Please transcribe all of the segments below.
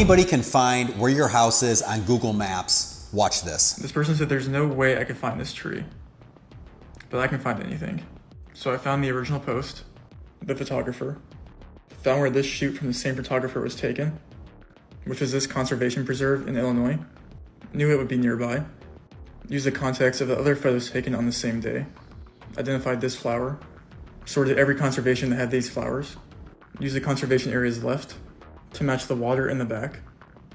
anybody can find where your house is on Google Maps. Watch this. This person said there's no way I could find this tree, but I can find anything. So I found the original post, the photographer, found where this shoot from the same photographer was taken, which was this conservation preserve in Illinois, knew it would be nearby, used the context of the other photos taken on the same day, identified this flower, sorted every conservation that had these flowers, used the conservation areas left to match the water in the back,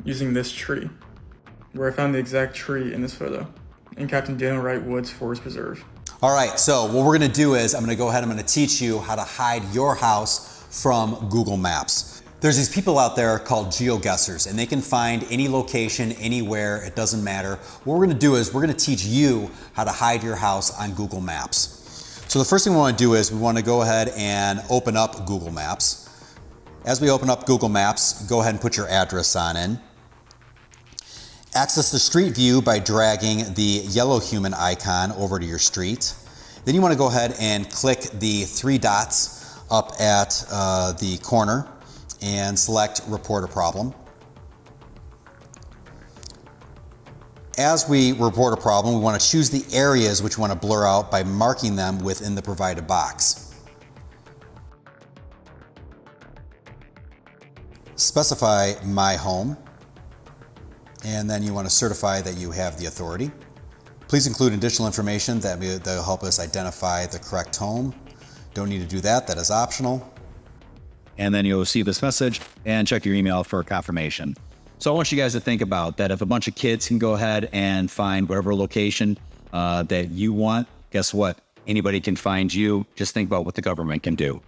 using this tree, where I found the exact tree in this photo, in Captain Daniel Wright Woods Forest Preserve. All right, so what we're gonna do is I'm gonna teach you how to hide your house from Google Maps. There's these people out there called geoguessers, and they can find any location, anywhere, it doesn't matter. What we're gonna do is we're gonna teach you how to hide your house on Google Maps. So the first thing we wanna do is we wanna go ahead and open up Google Maps. As we open up Google Maps, go ahead and put your address on in. Access the street view by dragging the yellow human icon over to your street. Then you want to go ahead and click the three dots up at the corner and select Report a Problem. As we report a problem, we want to choose the areas which we want to blur out by marking them within the provided box. Specify My Home. And then you want to certify that you have the authority. Please include additional information that will help us identify the correct home. Don't need to do that, that is optional. And then you'll receive this message and check your email for confirmation. So I want you guys to think about that. If a bunch of kids can go ahead and find whatever location that you want, guess what? Anybody can find you. Just think about what the government can do.